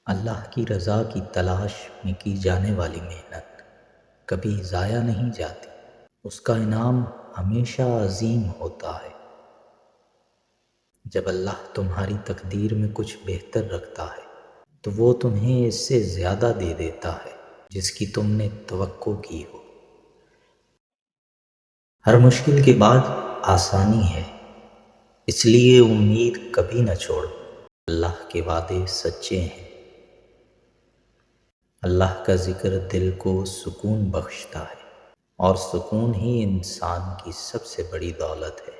اللہ کی رضا کی تلاش میں کی جانے والی محنت کبھی ضائع نہیں جاتی۔ اس کا انعام ہمیشہ عظیم ہوتا ہے۔ جب اللہ تمہاری تقدیر میں کچھ بہتر رکھتا ہے تو وہ تمہیں اس سے زیادہ دے دیتا ہے جس کی تم نے توقع کی ہو۔ ہر مشکل کے بعد آسانی ہے، اس لیے امید کبھی نہ چھوڑ۔ اللہ کے وعدے سچے ہیں۔ اللہ کا ذکر دل کو سکون بخشتا ہے، اور سکون ہی انسان کی سب سے بڑی دولت ہے۔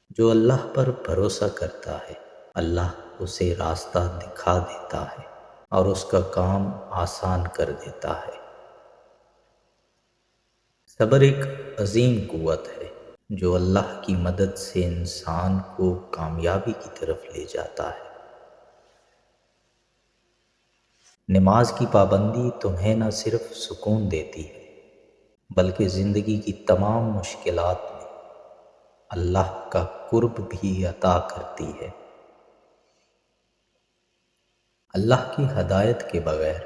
جو اللہ پر بھروسہ کرتا ہے، اللہ اسے راستہ دکھا دیتا ہے اور اس کا کام آسان کر دیتا ہے۔ صبر ایک عظیم قوت ہے جو اللہ کی مدد سے انسان کو کامیابی کی طرف لے جاتا ہے۔ نماز کی پابندی تمہیں نہ صرف سکون دیتی ہے بلکہ زندگی کی تمام مشکلات میں اللہ کا قرب بھی عطا کرتی ہے۔ اللہ کی ہدایت کے بغیر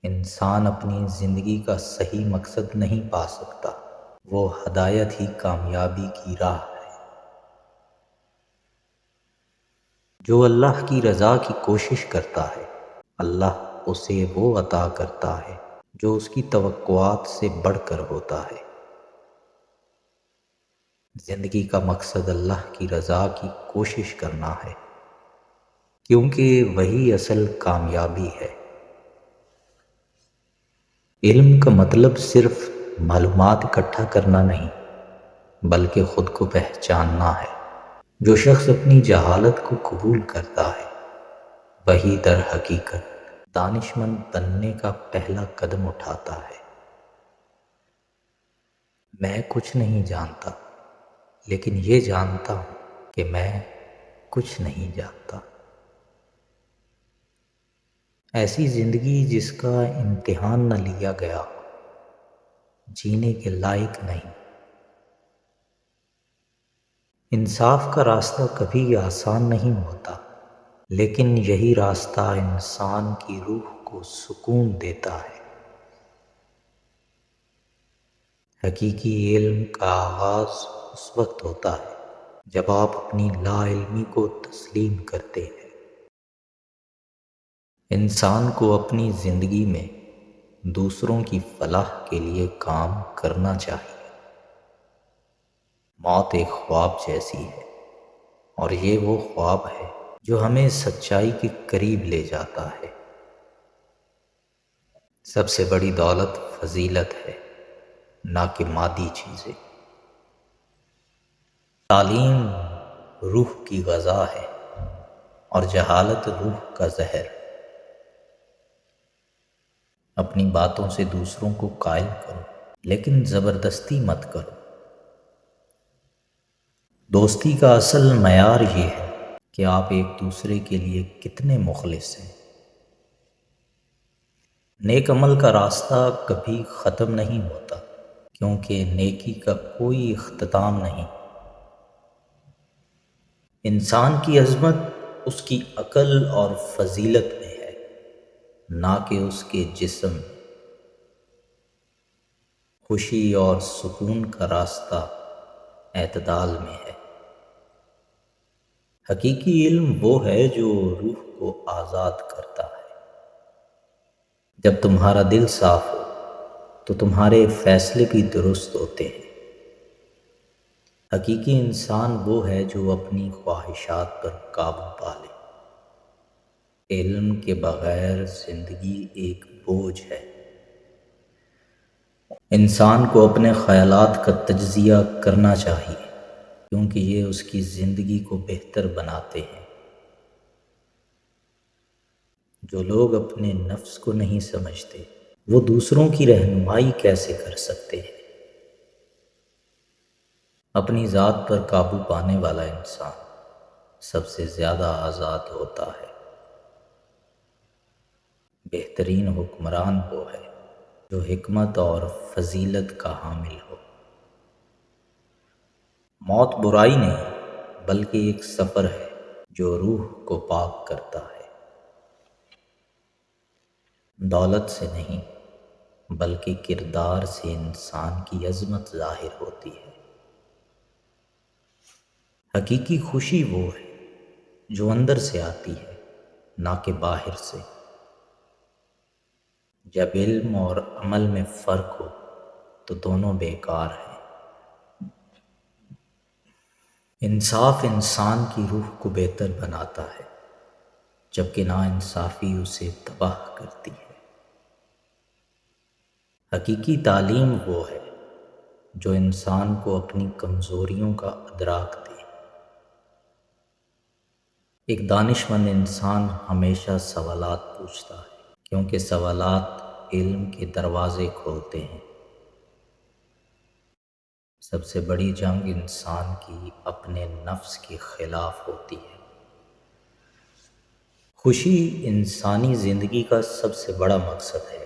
انسان اپنی زندگی کا صحیح مقصد نہیں پا سکتا۔ وہ ہدایت ہی کامیابی کی راہ ہے۔ جو اللہ کی رضا کی کوشش کرتا ہے، اللہ اسے وہ عطا کرتا ہے جو اس کی توقعات سے بڑھ کر ہوتا ہے۔ زندگی کا مقصد اللہ کی رضا کی کوشش کرنا ہے، کیونکہ وہی اصل کامیابی ہے۔ علم کا مطلب صرف معلومات اکٹھا کرنا نہیں بلکہ خود کو پہچاننا ہے۔ جو شخص اپنی جہالت کو قبول کرتا ہے وہی در حقیقت دانش مند بننے کا پہلا قدم اٹھاتا ہے۔ میں کچھ نہیں جانتا، لیکن یہ جانتا ہوں کہ میں کچھ نہیں جانتا۔ ایسی زندگی جس کا امتحان نہ لیا گیا ہو، جینے کے لائق نہیں۔ انصاف کا راستہ کبھی آسان نہیں ہوتا، لیکن یہی راستہ انسان کی روح کو سکون دیتا ہے۔ حقیقی علم کا آغاز اس وقت ہوتا ہے جب آپ اپنی لا علمی کو تسلیم کرتے ہیں۔ انسان کو اپنی زندگی میں دوسروں کی فلاح کے لیے کام کرنا چاہیے۔ موت ایک خواب جیسی ہے، اور یہ وہ خواب ہے جو ہمیں سچائی کے قریب لے جاتا ہے۔ سب سے بڑی دولت فضیلت ہے، نہ کہ مادی چیزیں۔ تعلیم روح کی غذا ہے اور جہالت روح کا زہر۔ اپنی باتوں سے دوسروں کو قائل کرو، لیکن زبردستی مت کرو۔ دوستی کا اصل معیار یہ ہے کہ آپ ایک دوسرے کے لیے کتنے مخلص ہیں۔ نیک عمل کا راستہ کبھی ختم نہیں ہوتا، کیونکہ نیکی کا کوئی اختتام نہیں۔ انسان کی عظمت اس کی عقل اور فضیلت میں ہے، نہ کہ اس کے جسم میں۔ خوشی اور سکون کا راستہ اعتدال میں ہے۔ حقیقی علم وہ ہے جو روح کو آزاد کرتا ہے۔ جب تمہارا دل صاف ہو تو تمہارے فیصلے بھی درست ہوتے ہیں۔ حقیقی انسان وہ ہے جو اپنی خواہشات پر قابو پا لے۔ علم کے بغیر زندگی ایک بوجھ ہے۔ انسان کو اپنے خیالات کا تجزیہ کرنا چاہیے، کیونکہ یہ اس کی زندگی کو بہتر بناتے ہیں۔ جو لوگ اپنے نفس کو نہیں سمجھتے وہ دوسروں کی رہنمائی کیسے کر سکتے ہیں؟ اپنی ذات پر قابو پانے والا انسان سب سے زیادہ آزاد ہوتا ہے۔ بہترین حکمران وہ ہے جو حکمت اور فضیلت کا حامل ہو۔ موت برائی نہیں بلکہ ایک سفر ہے جو روح کو پاک کرتا ہے۔ دولت سے نہیں بلکہ کردار سے انسان کی عظمت ظاہر ہوتی ہے۔ حقیقی خوشی وہ ہے جو اندر سے آتی ہے، نہ کہ باہر سے۔ جب علم اور عمل میں فرق ہو تو دونوں بیکار ہیں۔ انصاف انسان کی روح کو بہتر بناتا ہے، جبکہ ناانصافی اسے تباہ کرتی ہے۔ حقیقی تعلیم وہ ہے جو انسان کو اپنی کمزوریوں کا ادراک دے۔ ایک دانش مند انسان ہمیشہ سوالات پوچھتا ہے، کیونکہ سوالات علم کے دروازے کھولتے ہیں۔ سب سے بڑی جنگ انسان کی اپنے نفس کے خلاف ہوتی ہے۔ خوشی انسانی زندگی کا سب سے بڑا مقصد ہے،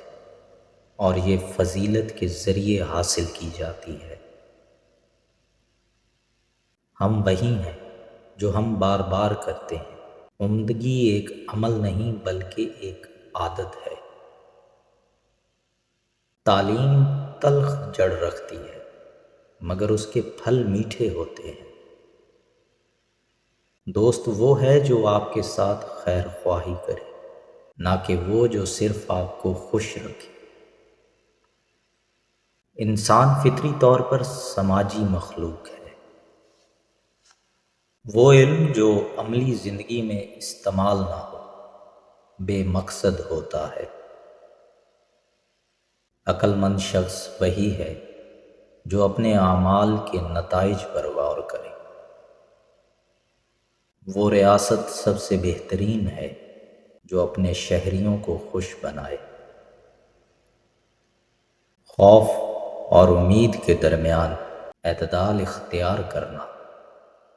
اور یہ فضیلت کے ذریعے حاصل کی جاتی ہے۔ ہم وہی ہیں جو ہم بار بار کرتے ہیں۔ عمدگی ایک عمل نہیں بلکہ ایک عادت ہے۔ تعلیم تلخ جڑ رکھتی ہے، مگر اس کے پھل میٹھے ہوتے ہیں۔ دوست وہ ہے جو آپ کے ساتھ خیر خواہی کرے، نہ کہ وہ جو صرف آپ کو خوش رکھے۔ انسان فطری طور پر سماجی مخلوق ہے۔ وہ علم جو عملی زندگی میں استعمال نہ ہو بے مقصد ہوتا ہے۔ عقل مند شخص وہی ہے جو اپنے اعمال کے نتائج پر غور کرے۔ وہ ریاست سب سے بہترین ہے جو اپنے شہریوں کو خوش بنائے۔ خوف اور امید کے درمیان اعتدال اختیار کرنا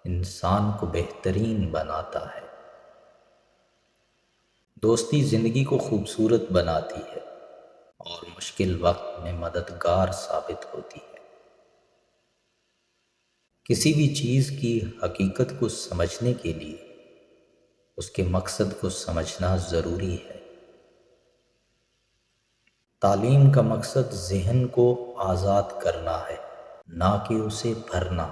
انسان کو بہترین بناتا ہے۔ دوستی زندگی کو خوبصورت بناتی ہے اور مشکل وقت میں مددگار ثابت ہوتی ہے۔ کسی بھی چیز کی حقیقت کو سمجھنے کے لیے اس کے مقصد کو سمجھنا ضروری ہے۔ تعلیم کا مقصد ذہن کو آزاد کرنا ہے، نہ کہ اسے بھرنا۔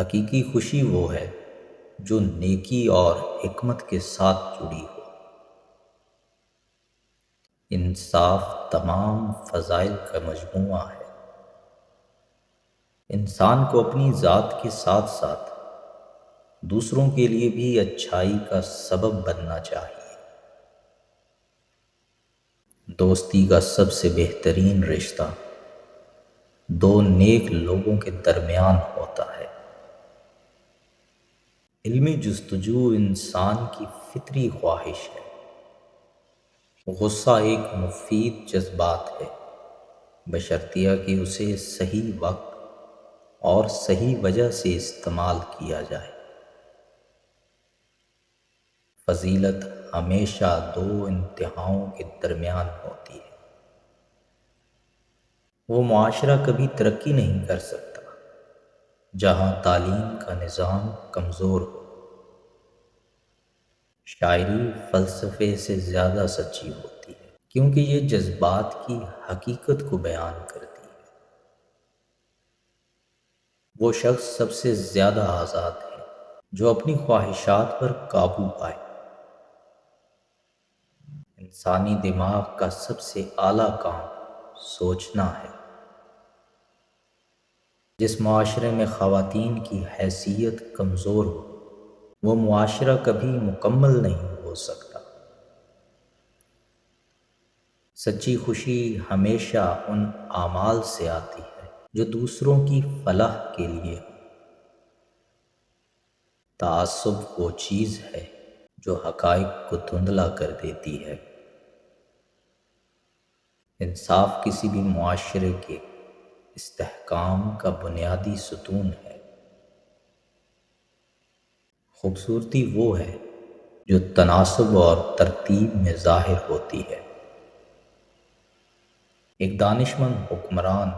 حقیقی خوشی وہ ہے جو نیکی اور حکمت کے ساتھ جڑی ہو۔ انصاف تمام فضائل کا مجموعہ ہے۔ انسان کو اپنی ذات کے ساتھ ساتھ دوسروں کے لیے بھی اچھائی کا سبب بننا چاہیے۔ دوستی کا سب سے بہترین رشتہ دو نیک لوگوں کے درمیان ہوتا ہے۔ علمی جستجو انسان کی فطری خواہش ہے۔ غصہ ایک مفید جذبات ہے، بشرطیہ کہ اسے صحیح وقت اور صحیح وجہ سے استعمال کیا جائے۔ فضیلت ہمیشہ دو انتہاؤں کے درمیان ہوتی ہے۔ وہ معاشرہ کبھی ترقی نہیں کر سکتا جہاں تعلیم کا نظام کمزور ہو۔ شاعری فلسفے سے زیادہ سچی ہوتی ہے، کیونکہ یہ جذبات کی حقیقت کو بیان کرتی ہے۔ وہ شخص سب سے زیادہ آزاد ہے جو اپنی خواہشات پر قابو پائے۔ انسانی دماغ کا سب سے اعلیٰ کام سوچنا ہے۔ جس معاشرے میں خواتین کی حیثیت کمزور ہو، وہ معاشرہ کبھی مکمل نہیں ہو سکتا۔ سچی خوشی ہمیشہ ان اعمال سے آتی ہے جو دوسروں کی فلاح کے لیے ہو۔ تعصب وہ چیز ہے جو حقائق کو دھندلا کر دیتی ہے۔ انصاف کسی بھی معاشرے کے استحکام کا بنیادی ستون ہے۔ خوبصورتی وہ ہے جو تناسب اور ترتیب میں ظاہر ہوتی ہے۔ ایک دانش مند حکمران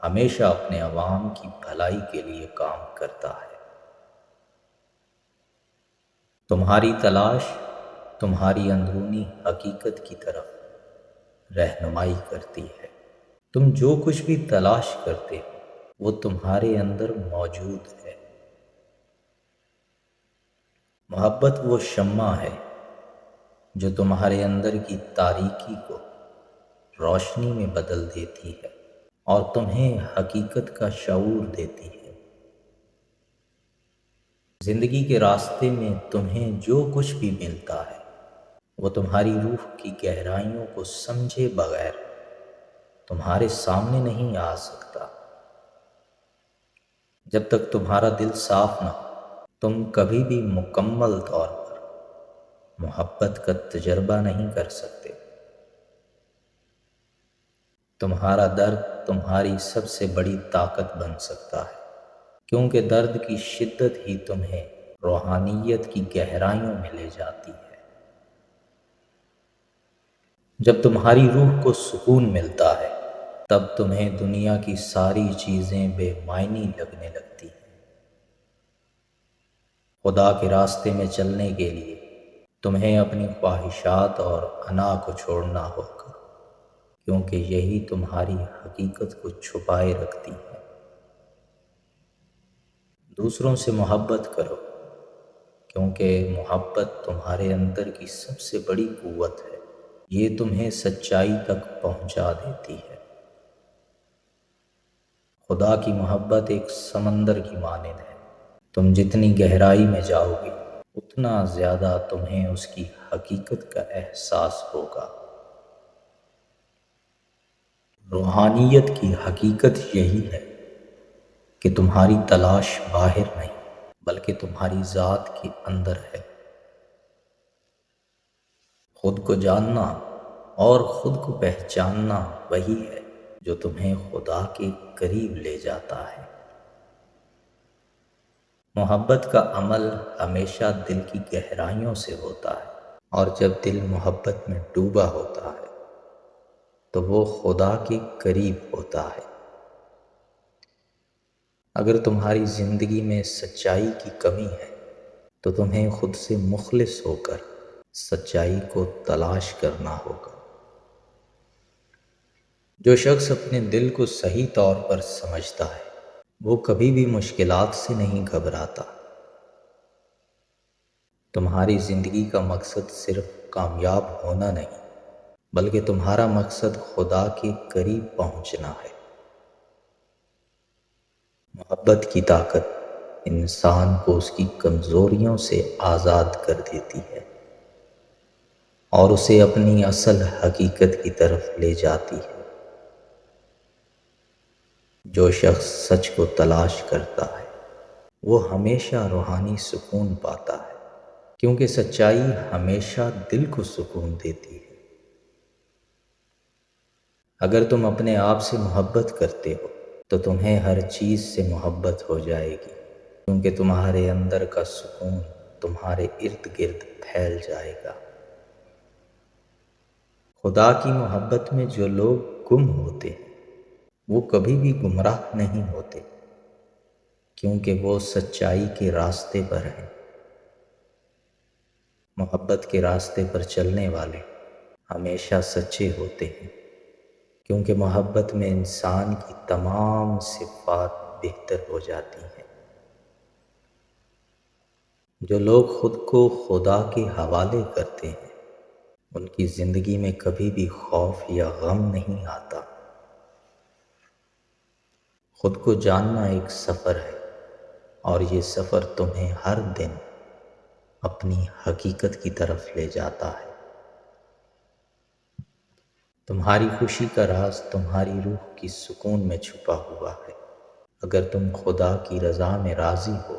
ہمیشہ اپنے عوام کی بھلائی کے لیے کام کرتا ہے۔ تمہاری تلاش تمہاری اندرونی حقیقت کی طرف رہنمائی کرتی ہے۔ تم جو کچھ بھی تلاش کرتے ہو وہ تمہارے اندر موجود ہے۔ محبت وہ شمع ہے جو تمہارے اندر کی تاریکی کو روشنی میں بدل دیتی ہے اور تمہیں حقیقت کا شعور دیتی ہے۔ زندگی کے راستے میں تمہیں جو کچھ بھی ملتا ہے وہ تمہاری روح کی گہرائیوں کو سمجھے بغیر تمہارے سامنے نہیں آ سکتا۔ جب تک تمہارا دل صاف نہ ہو تم کبھی بھی مکمل طور پر محبت کا تجربہ نہیں کر سکتے۔ تمہارا درد تمہاری سب سے بڑی طاقت بن سکتا ہے، کیونکہ درد کی شدت ہی تمہیں روحانیت کی گہرائیوں میں لے جاتی ہے۔ جب تمہاری روح کو سکون ملتا ہے تب تمہیں دنیا کی ساری چیزیں بے معنی لگنے لگتی ہیں۔ خدا کے راستے میں چلنے کے لیے تمہیں اپنی خواہشات اور انا کو چھوڑنا ہوگا، کیونکہ یہی تمہاری حقیقت کو چھپائے رکھتی ہے۔ دوسروں سے محبت کرو، کیونکہ محبت تمہارے اندر کی سب سے بڑی قوت ہے۔ یہ تمہیں سچائی تک پہنچا دیتی ہے۔ خدا کی محبت ایک سمندر کی مانند ہے۔ تم جتنی گہرائی میں جاؤ گے اتنا زیادہ تمہیں اس کی حقیقت کا احساس ہوگا۔ روحانیت کی حقیقت یہی ہے کہ تمہاری تلاش باہر نہیں بلکہ تمہاری ذات کے اندر ہے۔ خود کو جاننا اور خود کو پہچاننا وہی ہے جو تمہیں خدا کے قریب لے جاتا ہے۔ محبت کا عمل ہمیشہ دل کی گہرائیوں سے ہوتا ہے، اور جب دل محبت میں ڈوبا ہوتا ہے تو وہ خدا کے قریب ہوتا ہے۔ اگر تمہاری زندگی میں سچائی کی کمی ہے تو تمہیں خود سے مخلص ہو کر سچائی کو تلاش کرنا ہوگا۔ جو شخص اپنے دل کو صحیح طور پر سمجھتا ہے وہ کبھی بھی مشکلات سے نہیں گھبراتا۔ تمہاری زندگی کا مقصد صرف کامیاب ہونا نہیں بلکہ تمہارا مقصد خدا کے قریب پہنچنا ہے۔ محبت کی طاقت انسان کو اس کی کمزوریوں سے آزاد کر دیتی ہے اور اسے اپنی اصل حقیقت کی طرف لے جاتی ہے۔ جو شخص سچ کو تلاش کرتا ہے وہ ہمیشہ روحانی سکون پاتا ہے، کیونکہ سچائی ہمیشہ دل کو سکون دیتی ہے۔ اگر تم اپنے آپ سے محبت کرتے ہو تو تمہیں ہر چیز سے محبت ہو جائے گی، کیونکہ تمہارے اندر کا سکون تمہارے ارد گرد پھیل جائے گا۔ خدا کی محبت میں جو لوگ گم ہوتے ہیں وہ کبھی بھی گمراہ نہیں ہوتے، کیونکہ وہ سچائی کے راستے پر ہیں۔ محبت کے راستے پر چلنے والے ہمیشہ سچے ہوتے ہیں، کیونکہ محبت میں انسان کی تمام صفات بہتر ہو جاتی ہیں۔ جو لوگ خود کو خدا کے حوالے کرتے ہیں ان کی زندگی میں کبھی بھی خوف یا غم نہیں آتا۔ خود کو جاننا ایک سفر ہے اور یہ سفر تمہیں ہر دن اپنی حقیقت کی طرف لے جاتا ہے۔ تمہاری خوشی کا راز تمہاری روح کی سکون میں چھپا ہوا ہے۔ اگر تم خدا کی رضا میں راضی ہو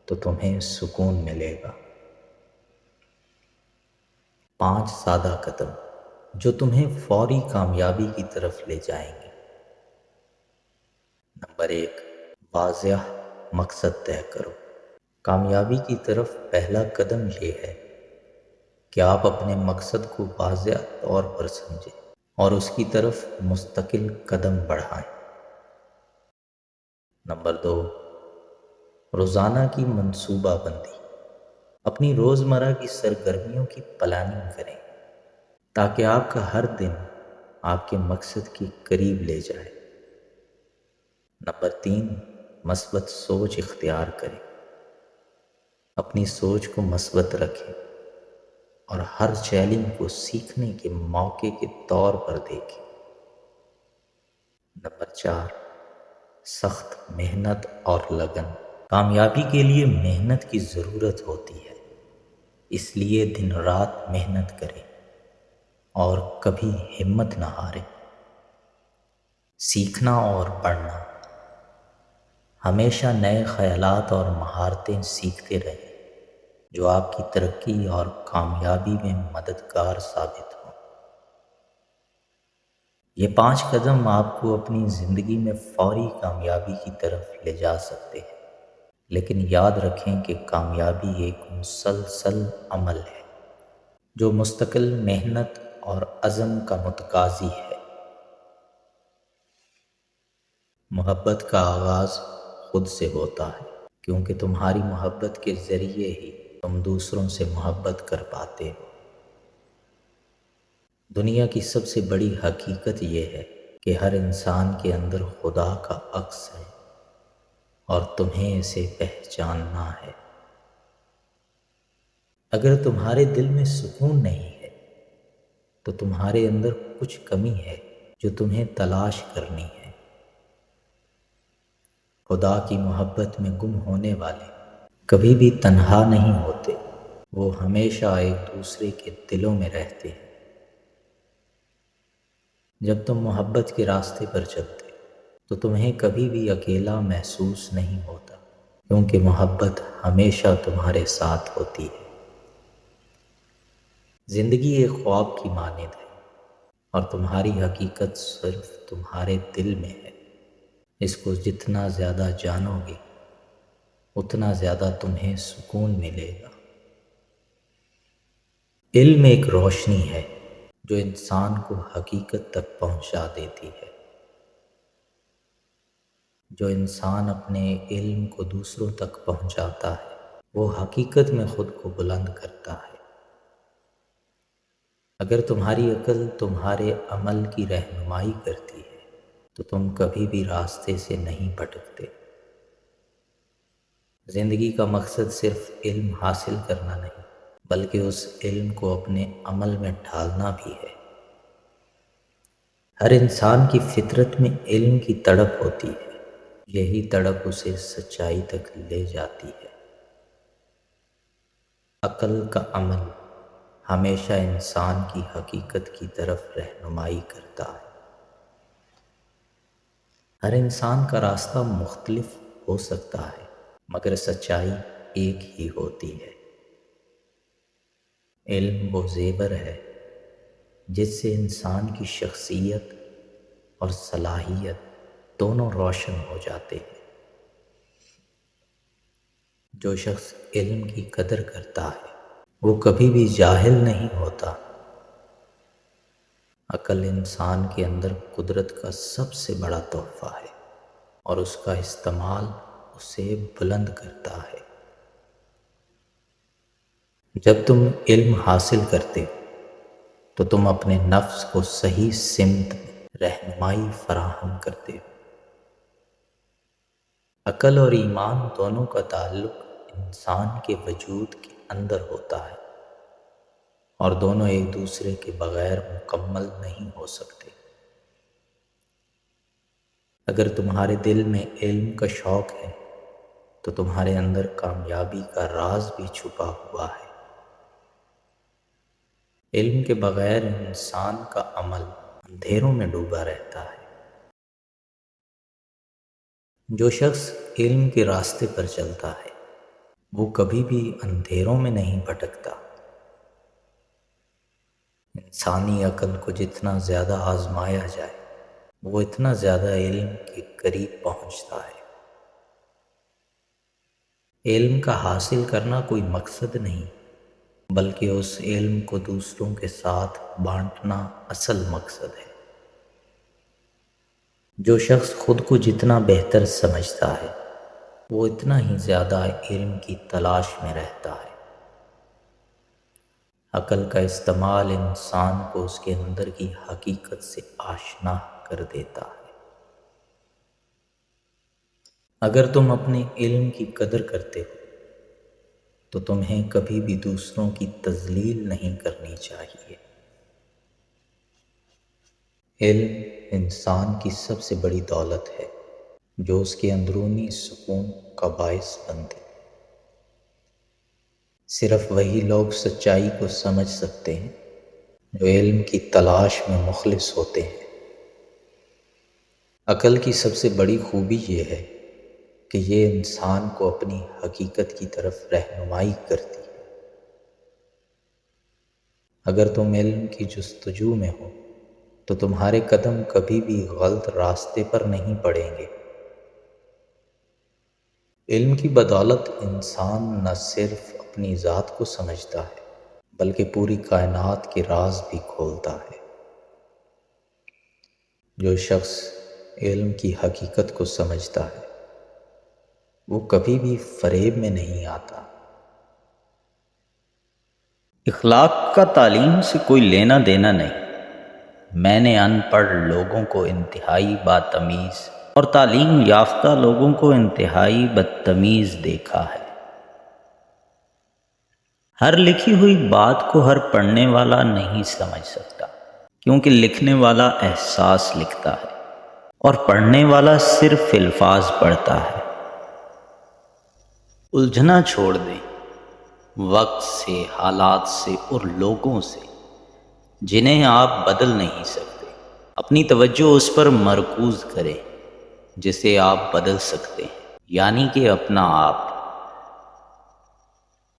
تو تمہیں سکون ملے گا۔ 5 سادہ قدم جو تمہیں فوری کامیابی کی طرف لے جائیں گے۔ نمبر 1، واضح مقصد طے کرو۔ کامیابی کی طرف پہلا قدم یہ ہے کہ آپ اپنے مقصد کو واضح طور پر سمجھیں اور اس کی طرف مستقل قدم بڑھائیں۔ نمبر 2، روزانہ کی منصوبہ بندی۔ اپنی روزمرہ کی سرگرمیوں کی پلاننگ کریں تاکہ آپ کا ہر دن آپ کے مقصد کے قریب لے جائے۔ نمبر 3، مثبت سوچ اختیار کریں۔ اپنی سوچ کو مثبت رکھیں اور ہر چیلنج کو سیکھنے کے موقع کے طور پر دیکھیں۔ نمبر 4، سخت محنت اور لگن۔ کامیابی کے لیے محنت کی ضرورت ہوتی ہے، اس لیے دن رات محنت کریں اور کبھی ہمت نہ ہاریں۔ سیکھنا اور پڑھنا۔ ہمیشہ نئے خیالات اور مہارتیں سیکھتے رہیں جو آپ کی ترقی اور کامیابی میں مددگار ثابت ہوں۔ یہ 5 قدم آپ کو اپنی زندگی میں فوری کامیابی کی طرف لے جا سکتے ہیں، لیکن یاد رکھیں کہ کامیابی ایک مسلسل عمل ہے جو مستقل محنت اور عزم کا متقاضی ہے۔ محبت کا آغاز خود سے ہوتا ہے، کیونکہ تمہاری محبت کے ذریعے ہی تم دوسروں سے محبت کر پاتے ہو۔ دنیا کی سب سے بڑی حقیقت یہ ہے کہ ہر انسان کے اندر خدا کا عکس ہے اور تمہیں اسے پہچاننا ہے۔ اگر تمہارے دل میں سکون نہیں ہے تو تمہارے اندر کچھ کمی ہے جو تمہیں تلاش کرنی ہے۔ خدا کی محبت میں گم ہونے والے کبھی بھی تنہا نہیں ہوتے، وہ ہمیشہ ایک دوسرے کے دلوں میں رہتے ہیں۔ جب تم محبت کے راستے پر چلتے تو تمہیں کبھی بھی اکیلا محسوس نہیں ہوتا، کیونکہ محبت ہمیشہ تمہارے ساتھ ہوتی ہے۔ زندگی ایک خواب کی مانند ہے اور تمہاری حقیقت صرف تمہارے دل میں ہے۔ اس کو جتنا زیادہ جانو گے اتنا زیادہ تمہیں سکون ملے گا۔ علم ایک روشنی ہے جو انسان کو حقیقت تک پہنچا دیتی ہے۔ جو انسان اپنے علم کو دوسروں تک پہنچاتا ہے وہ حقیقت میں خود کو بلند کرتا ہے۔ اگر تمہاری عقل تمہارے عمل کی رہنمائی کرتی ہے تو تم کبھی بھی راستے سے نہیں بھٹکتے۔ زندگی کا مقصد صرف علم حاصل کرنا نہیں بلکہ اس علم کو اپنے عمل میں ڈھالنا بھی ہے۔ ہر انسان کی فطرت میں علم کی تڑپ ہوتی ہے، یہی تڑپ اسے سچائی تک لے جاتی ہے۔ عقل کا عمل ہمیشہ انسان کی حقیقت کی طرف رہنمائی کرتا ہے۔ ہر انسان کا راستہ مختلف ہو سکتا ہے مگر سچائی ایک ہی ہوتی ہے۔ علم وہ زیور ہے جس سے انسان کی شخصیت اور صلاحیت دونوں روشن ہو جاتے ہیں۔ جو شخص علم کی قدر کرتا ہے وہ کبھی بھی جاہل نہیں ہوتا۔ عقل انسان کے اندر قدرت کا سب سے بڑا تحفہ ہے اور اس کا استعمال اسے بلند کرتا ہے۔ جب تم علم حاصل کرتے ہو تو تم اپنے نفس کو صحیح سمت میں رہنمائی فراہم کرتے ہو۔ عقل اور ایمان دونوں کا تعلق انسان کے وجود کے اندر ہوتا ہے اور دونوں ایک دوسرے کے بغیر مکمل نہیں ہو سکتے۔ اگر تمہارے دل میں علم کا شوق ہے تو تمہارے اندر کامیابی کا راز بھی چھپا ہوا ہے۔ علم کے بغیر انسان کا عمل اندھیروں میں ڈوبا رہتا ہے۔ جو شخص علم کے راستے پر چلتا ہے وہ کبھی بھی اندھیروں میں نہیں بھٹکتا۔ انسانی عقل کو جتنا زیادہ آزمایا جائے وہ اتنا زیادہ علم کے قریب پہنچتا ہے۔ علم کا حاصل کرنا کوئی مقصد نہیں بلکہ اس علم کو دوسروں کے ساتھ بانٹنا اصل مقصد ہے۔ جو شخص خود کو جتنا بہتر سمجھتا ہے وہ اتنا ہی زیادہ علم کی تلاش میں رہتا ہے۔ عقل کا استعمال انسان کو اس کے اندر کی حقیقت سے آشنا کر دیتا ہے۔ اگر تم اپنے علم کی قدر کرتے ہو تو تمہیں کبھی بھی دوسروں کی تذلیل نہیں کرنی چاہیے۔ علم انسان کی سب سے بڑی دولت ہے جو اس کے اندرونی سکون کا باعث بنتی۔ صرف وہی لوگ سچائی کو سمجھ سکتے ہیں جو علم کی تلاش میں مخلص ہوتے ہیں۔ عقل کی سب سے بڑی خوبی یہ ہے کہ یہ انسان کو اپنی حقیقت کی طرف رہنمائی کرتی ہے۔ اگر تم علم کی جستجو میں ہو تو تمہارے قدم کبھی بھی غلط راستے پر نہیں پڑیں گے۔ علم کی بدولت انسان نہ صرف اپنی ذات کو سمجھتا ہے بلکہ پوری کائنات کے راز بھی کھولتا ہے۔ جو شخص علم کی حقیقت کو سمجھتا ہے وہ کبھی بھی فریب میں نہیں آتا۔ اخلاق کا تعلیم سے کوئی لینا دینا نہیں۔ میں نے ان پڑھ لوگوں کو انتہائی باتمیز اور تعلیم یافتہ لوگوں کو انتہائی بدتمیز دیکھا ہے۔ ہر لکھی ہوئی بات کو ہر پڑھنے والا نہیں سمجھ سکتا، کیونکہ لکھنے والا احساس لکھتا ہے اور پڑھنے والا صرف الفاظ پڑھتا ہے۔ الجھنا چھوڑ دیں وقت سے، حالات سے اور لوگوں سے جنہیں آپ بدل نہیں سکتے۔ اپنی توجہ اس پر مرکوز کریں جسے آپ بدل سکتے ہیں، یعنی کہ اپنا آپ۔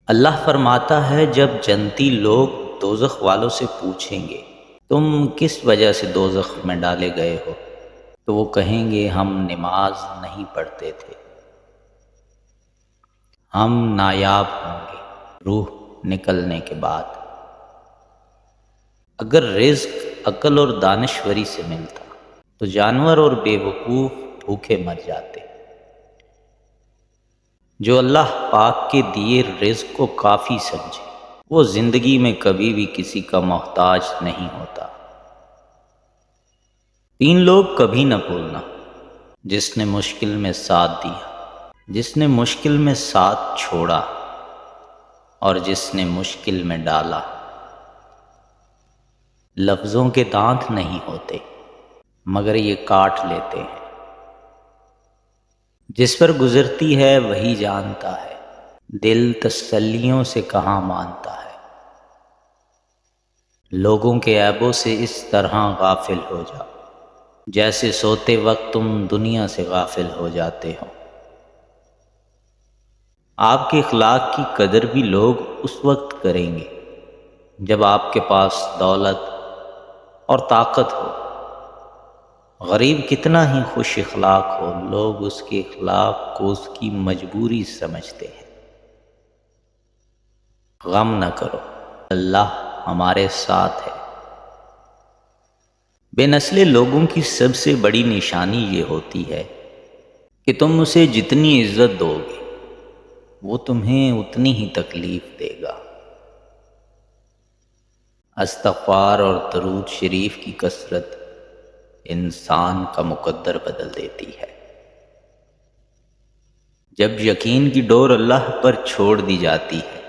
اللہ فرماتا ہے جب جنتی لوگ دوزخ والوں سے پوچھیں گے تم کس وجہ سے دوزخ میں ڈالے گئے ہو تو وہ کہیں گے ہم نماز نہیں پڑھتے تھے، ہم نایاب ہوں گے روح نکلنے کے بعد۔ اگر رزق عقل اور دانشوری سے ملتا تو جانور اور بے وقوف بھوکے مر جاتے۔ جو اللہ پاک کے دیے رزق کو کافی سمجھے وہ زندگی میں کبھی بھی کسی کا محتاج نہیں ہوتا۔ 3 لوگ کبھی نہ بھولنا، جس نے مشکل میں ساتھ دیا، جس نے مشکل میں ساتھ چھوڑا اور جس نے مشکل میں ڈالا۔ لفظوں کے دانت نہیں ہوتے مگر یہ کاٹ لیتے ہیں۔ جس پر گزرتی ہے وہی جانتا ہے، دل تسلیوں سے کہاں مانتا ہے۔ لوگوں کے عیبوں سے اس طرح غافل ہو جاؤ جیسے سوتے وقت تم دنیا سے غافل ہو جاتے ہو۔ آپ کے اخلاق کی قدر بھی لوگ اس وقت کریں گے جب آپ کے پاس دولت اور طاقت ہو۔ غریب کتنا ہی خوش اخلاق ہو، لوگ اس کے اخلاق کو اس کی مجبوری سمجھتے ہیں۔ غم نہ کرو، اللہ ہمارے ساتھ ہے۔ بے نسل لوگوں کی سب سے بڑی نشانی یہ ہوتی ہے کہ تم اسے جتنی عزت دو گے وہ تمہیں اتنی ہی تکلیف دے گا۔ استغفار اور درود شریف کی کثرت انسان کا مقدر بدل دیتی ہے۔ جب یقین کی ڈور اللہ پر چھوڑ دی جاتی ہے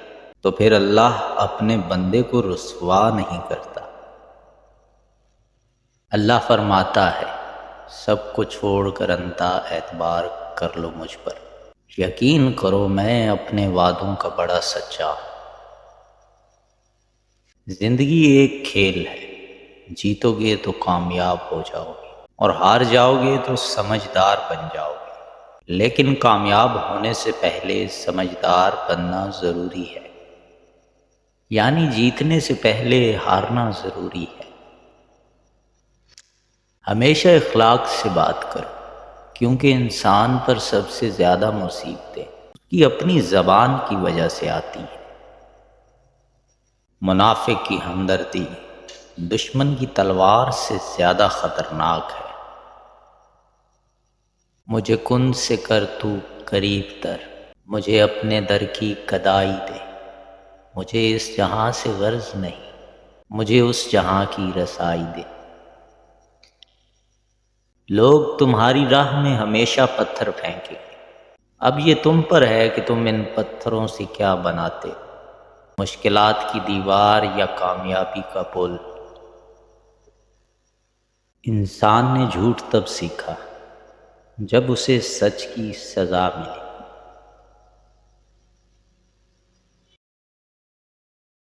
تو پھر اللہ اپنے بندے کو رسوا نہیں کرتا۔ اللہ فرماتا ہے سب کو چھوڑ کر انتا اعتبار کر لو مجھ پر، یقین کرو میں اپنے وعدوں کا بڑا سچا ہوں۔ زندگی ایک کھیل ہے، جیتو گے تو کامیاب ہو جاؤ گے اور ہار جاؤ گے تو سمجھدار بن جاؤ گے، لیکن کامیاب ہونے سے پہلے سمجھدار بننا ضروری ہے، یعنی جیتنے سے پہلے ہارنا ضروری ہے۔ ہمیشہ اخلاق سے بات کرو کیونکہ انسان پر سب سے زیادہ مصیبتیں اس کی اپنی زبان کی وجہ سے آتی ہیں۔ منافق کی ہمدردی دشمن کی تلوار سے زیادہ خطرناک ہے۔ مجھے کن سے کر تو قریب تر، مجھے اپنے در کی کدائی دے۔ مجھے اس جہاں سے غرض نہیں، مجھے اس جہاں کی رسائی دے۔ لوگ تمہاری راہ میں ہمیشہ پتھر پھینکیں گے، اب یہ تم پر ہے کہ تم ان پتھروں سے کیا بناتے، مشکلات کی دیوار یا کامیابی کا پل۔ انسان نے جھوٹ تب سیکھا جب اسے سچ کی سزا ملی۔